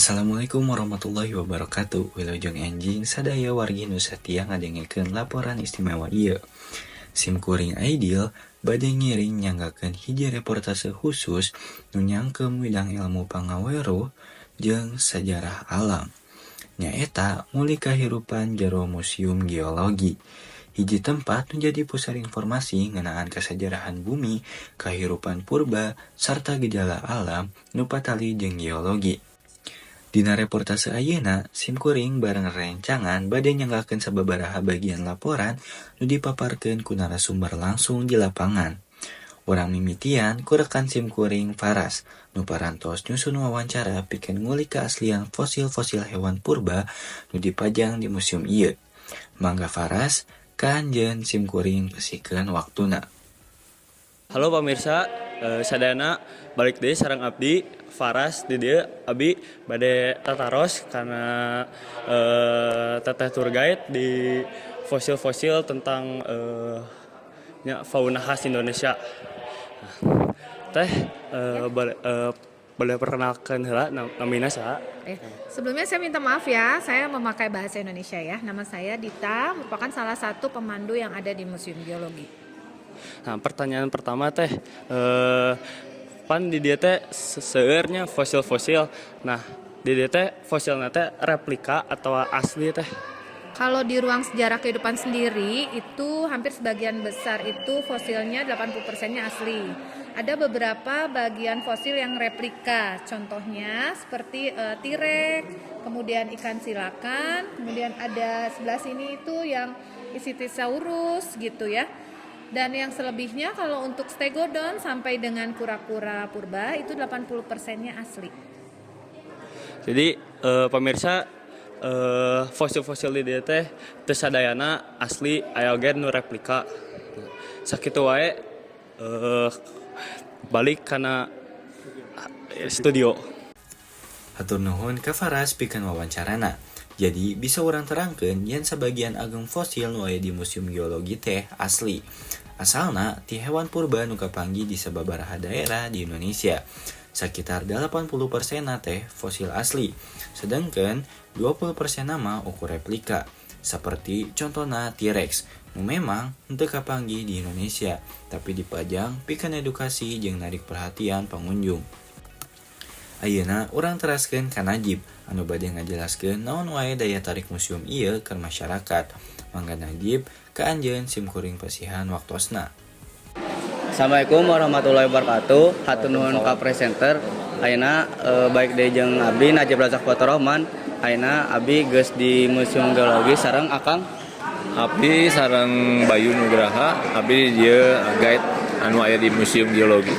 Assalamualaikum warahmatullahi wabarakatuh. Wilujeng enjing sadaya wargi nu satia ngadengekeun laporan istimewa ieu. Simkuring Aidil bade ngiring nyanggakeun hiji reportase khusus nu nyangkeum widang ilmu pangaweruh jeung sajarah alam. Nyaeta muli kahirupan jero Museum Geologi. Hiji tempat menjadi pusat informasi ngenaan kesejarahan bumi, kahirupan purba, sarta gejala alam nu patali jeung geologi. Dina reportase ayeuna, simkuring bareng rencangan bade nyanggakeun sababaraha bagian laporan nu dipaparkeun ku narasumber langsung di lapangan. Urang mimitian ku rekan simkuring Faras nu parantos nyusun wawancara pikeun ngulik keaslian fosil-fosil hewan purba nu dipajang di museum ieu. Mangga Faras, kaanjeun simkuring pesikeun waktuna. Halo pemirsa, sadayana balik deui sareng abdi Faras di dieu abi bade tataros karena teteh tour guide di fosil-fosil tentang fauna khas Indonesia. Teh boleh perkenalkan heula namina saha? Sebelumnya saya minta maaf ya, saya memakai bahasa Indonesia ya. Nama saya Dita, merupakan salah satu pemandu yang ada di Museum Geologi. Nah, pertanyaan pertama teh, pan di dia teh seueurnya fosil-fosil. Nah, di dia teh fosilnya teh replika atau asli teh? Kalau di ruang sejarah kehidupan sendiri, itu hampir sebagian besar itu fosilnya 80%-nya asli. Ada beberapa bagian fosil yang replika, contohnya seperti T-Rex, kemudian ikan silakan, kemudian ada sebelah sini itu yang Ichthyosaurus gitu ya. Dan yang selebihnya kalau untuk Stegodon sampai dengan kura-kura purba itu 80%-nya asli. Jadi pemirsa, fosil-fosil di dieu teh teu sadayana asli aya oge nu replika. Sakitu wae balik kana studio. Hatur nuhun ka Faras pikeun wawancarana. Jadi bisa urang terangkeun yen sabagian ageng fosil nu aya di Museum Geologi teh asli. Asalna ti hewan purba nu kapanggih di sababaraha daerah di Indonesia. Sekitar 80% teh fosil asli, sedangkan 20% mah ukur replika. Seperti contohna T-Rex, nu memang henteu kapanggih di Indonesia, tapi dipajang pikeun edukasi jeung narik perhatian pengunjung. Ayeuna urang teraskeun ka Najib anu bade ngajelaskeun naon wae daya tarik museum ieu ke masyarakat. Mangga Najib kaanjeun simkuring pasihan waktosna. Assalamualaikum warahmatullahi wabarakatuh. Hatur nuhun ka presenter. Ayeuna baik deui jeung abdi Najib Razak Faturrahman. Ayeuna abdi geus di Museum Geologi sareng Akang. Abdi sareng Bayu Nugraha, abdi dieu guide anu aya di Museum Geologi.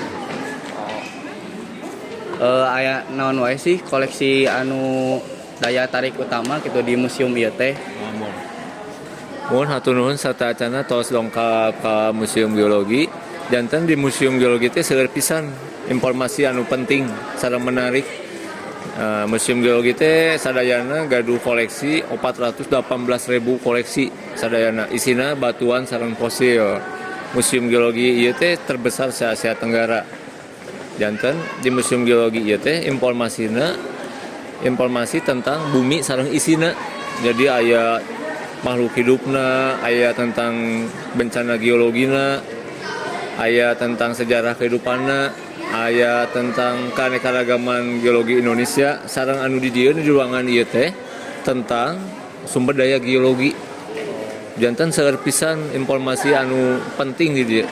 Aya naon wae sih koleksi anu daya tarik utama gitu di museum ieu teh? Mohon hatur nuhun sarta acana tos dongkap ka Museum Geologi. Janten di Museum Geologi teh seueur pisan informasi anu penting sareng menarik. Museum Geologi teh sadayana gaduh koleksi 418.000 koleksi sadayana. Isina batuan sareng fosil. Museum Geologi ieu teh terbesar se Asia Tenggara. Janten di Museum Geologi ieu teh informasi tentang bumi sareng isina. Jadi aya makhluk hidupna, aya tentang bencana geologina, aya tentang sejarah kehidupanna, aya tentang keanekaragaman geologi Indonesia, sareng anu di dieu di ruangan ieu teh tentang sumber daya geologi. Janten seueur pisan informasi anu penting di dieu.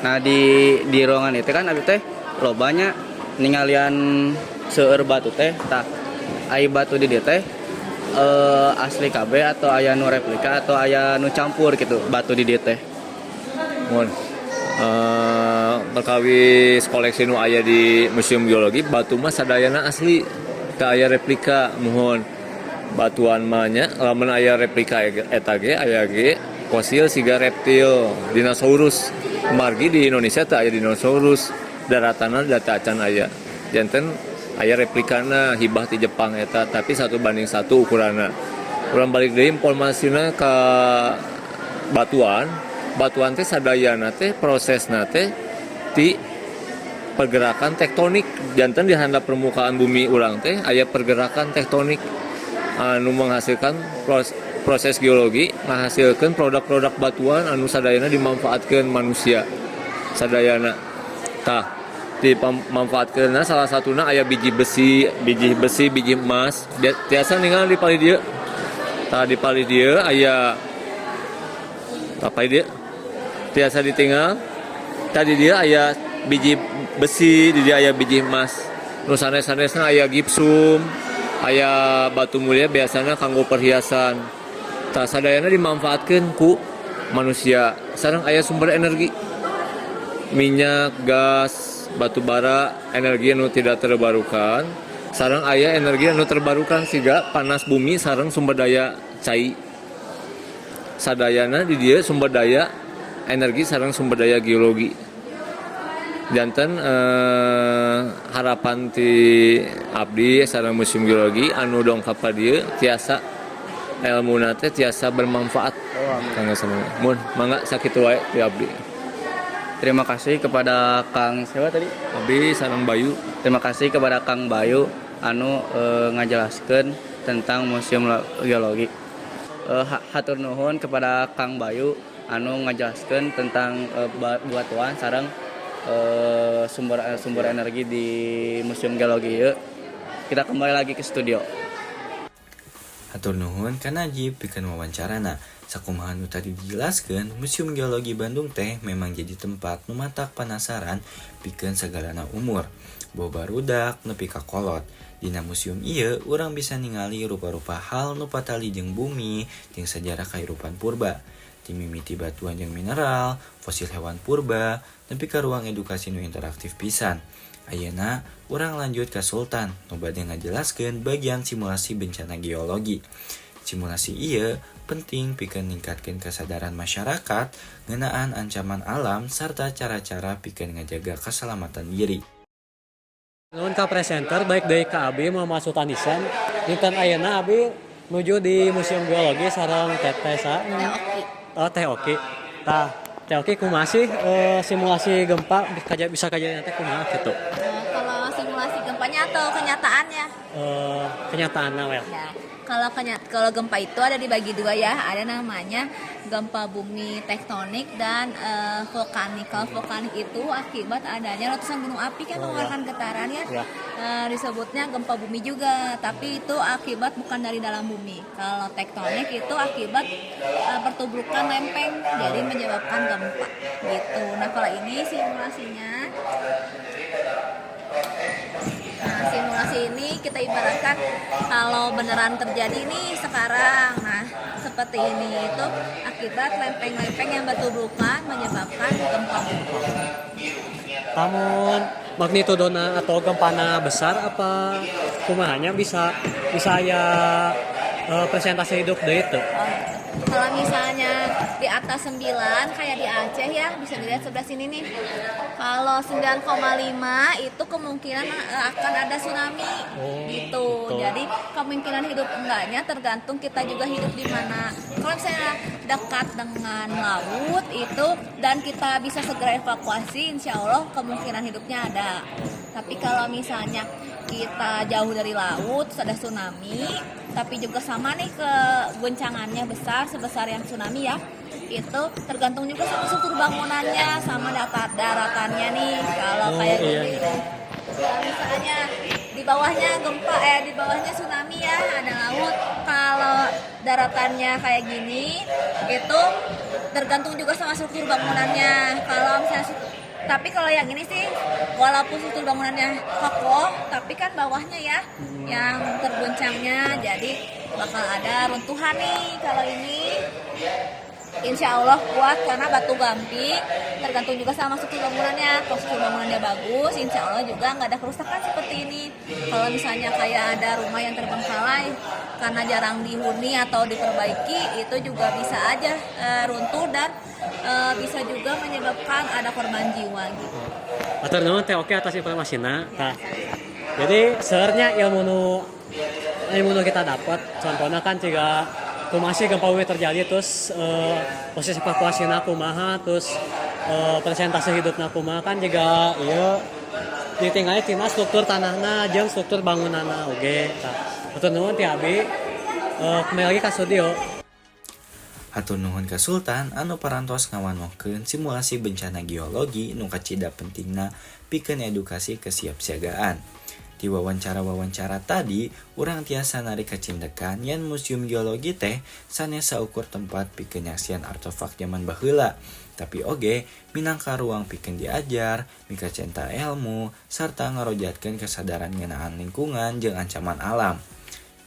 Nah di ruangan itu kan abdi teh lobanya ningalian seueur batu teh tah ai batu di dieu teh asli KB atau aya nu replika atau aya nu campur gitu batu di dieu teh. Perkawis koleksi nu aya di Museum Geologi batu mah sadayana asli, teu aya replika. Mohon batuan mah nya lamun aya replika eta ge aya ge fosil siga reptil dinosaurus. Margi di Indonesia teu aya dinosaurus, daratana data acan aya. Janten aya replikana hibah ti Jepang eta tapi 1:1 ukuranna. Urang balik deui informasina ka batuan teh sadayana teh prosesna teh ti pergerakan tektonik. Jantan di handap permukaan bumi urang teh aya pergerakan tektonik anu menghasilkan proses geologi, menghasilkan produk-produk batuan anu sadayana dimanfaatkeun manusia sadayana. Tah dimanfaatkeun salah satuna aya biji besi, biji emas. Tiasa ningali di pali dieu. Tah di pali dieu aya apa dia? Tiasa ditinggal. Tadi dia aya biji besi, di dia aya biji emas. Nu sanes-sanesna aya gipsum, aya batu mulia biasanya kanggo perhiasan. Tah sadayana dimanfaatkeun ku manusia. Sareng aya sumber energi. Minyak, gas, batu bara, energi anu tidak terbarukan. Sareng aya energi anu terbarukan siga panas bumi sareng sumber daya cai. Sadayana di dieu sumber daya energi sareng sumber daya geologi. Janten harapan ti abdi sareng Museum Geologi anu dongkap ka dieu tiasa elmuna teh tiasa bermanfaat kanggo samua. Mun mangga sakitu wae ti abdi. Terima kasih kepada Kang siapa tadi? Abdi sareng Bayu. Terima kasih kepada Kang Bayu anu ngajelaskeun tentang Museum Geologi. Hatur nuhun kepada Kang Bayu anu ngajelaskeun tentang batuan sareng sumber energi di Museum Geologi ieu. Kita kembali lagi ke studio. Hatur nuhun kana Najib pikeun wawancarana. Sakumaha nu tadi dijelaskeun, Museum Geologi Bandung teh memang jadi tempat nu matak penasaran pikeun sagalana umur. Boba barudak nepi ka kolot. Dina museum ieu urang bisa ningali rupa-rupa hal nu patali jeung bumi jeung sejarah kahirupan purba. Timimiti batuan jeung mineral, fosil hewan purba, nepi ka ruang edukasi nu interaktif pisan. Ayeuna urang lanjut ka Sultan nu bade ngajelaskeun bagian simulasi bencana geologi. Simulasi ieu penting pikeun ningkatkeun kesadaran masyarakat ngeunaan ancaman alam sarta cara-cara pikeun ngajaga keselamatan diri. Nuhun ka presenter baik dari Abi Muhammad Sultanisan. Dinten ayeuna Abi nuju di Museum Geologi sareng Teteh sa. Teh Oki. Tah, Teh Oki kumaha sih simulasi gempa bisa kajadian teh kumaha kitu? Kalau simulasi gempanya atau kenyataannya? Kenyataanna we. Ya. Kalau gempa itu ada dibagi dua ya, ada namanya gempa bumi tektonik dan vulkanik. Kalau vulkanik itu akibat adanya letusan gunung api kan mengeluarkan getaran ya. Disebutnya gempa bumi juga, tapi itu akibat bukan dari dalam bumi. Kalau tektonik itu akibat pertuburan lempeng, jadi menyebabkan gempa gitu. Nah kalau ini simulasinya. Nah, simulasi ini kita ibaratkan kalau beneran terjadi nih sekarang. Nah, seperti ini itu akibat lempeng-lempeng yang bertuburan menyebabkan gempa bumi. Namun magnitudona atau gempana besar apa kumahanya bisa ya presentasi hidup deui teu? Kalau misalnya di atas 9 kayak di Aceh ya, bisa dilihat sebelah sini nih. Kalau 9,5 itu kemungkinan akan ada tsunami gitu. Jadi kemungkinan hidup enggaknya tergantung kita juga hidup di mana. Kalau misalnya dekat dengan laut itu dan kita bisa segera evakuasi, insya Allah kemungkinan hidupnya ada. Tapi kalau misalnya kita jauh dari laut, ada tsunami, tapi juga sama nih kegoncangannya besar sebesar yang tsunami ya. Itu tergantung juga sama struktur bangunannya, sama daratannya nih. Kalau kayak gini, kalau misalnya di bawahnya gempa, di bawahnya tsunami ya, ada laut. Kalau daratannya kayak gini, itu tergantung juga sama struktur bangunannya. Kalau misalnya tapi kalau yang ini sih walaupun struktur bangunannya kokoh, tapi kan bawahnya ya yang terguncangnya, jadi bakal ada runtuhan nih. Kalau ini insya Allah kuat karena batu gamping, tergantung juga sama struktur bangunannya. Kalau struktur bangunannya bagus, insya Allah juga nggak ada kerusakan seperti ini. Kalau misalnya kayak ada rumah yang terbengkalai karena jarang dihuni atau diperbaiki, itu juga bisa aja runtuh dan bisa juga menyebabkan ada korban jiwa gitu. Atur nuhun Teh Oki atas informasinya. Nah, jadi sebenarnya ilmu nu kita dapat, contohnya kan jika masih gempa bumi terjadi terus proses evakuasinya kumaha, terus presentasi hidupnya kumaha kan juga iya ditinggali tina struktur tanahna jeung struktur bangunanna oge. Tah, hatur nuhun ti abi. Kembali lagi ka studio. Hatur nuhun ka Sultan anu parantos ngawanwakeun simulasi bencana geologi nu kacida pentingna pikeun edukasi kesiapsiagaan. Di wawancara-wawancara tadi, urang tiasa narik kacindekan yen museum geologi teh sanes saukur tempat pikeun nyaksian artefak zaman baheula. Tapi oge, minangka ruang pikeun diajar, mika cinta ilmu, sarta ngarojatkeun kesadaran ngeunaan lingkungan jeung ancaman alam.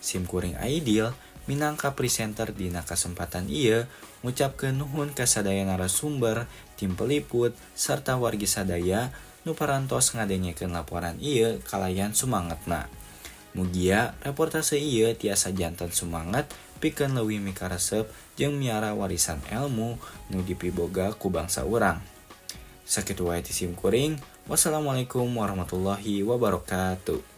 Simkuring Aidil, minangka presenter dina kesempatan ieu, ngucapkeun nuhun ka sadaya narasumber, tim peliput, sarta wargi sadaya nu parantos ngadengekeun laporan ieu kalayan sumangetna. Mugia reportase ieu tiasa janten sumanget pikeun leuwih mikaresep jeung miara warisan ilmu nu dipiboga ku bangsa urang. Sakitu wae ti simkuring. Wassalamualaikum warahmatullahi wabarakatuh.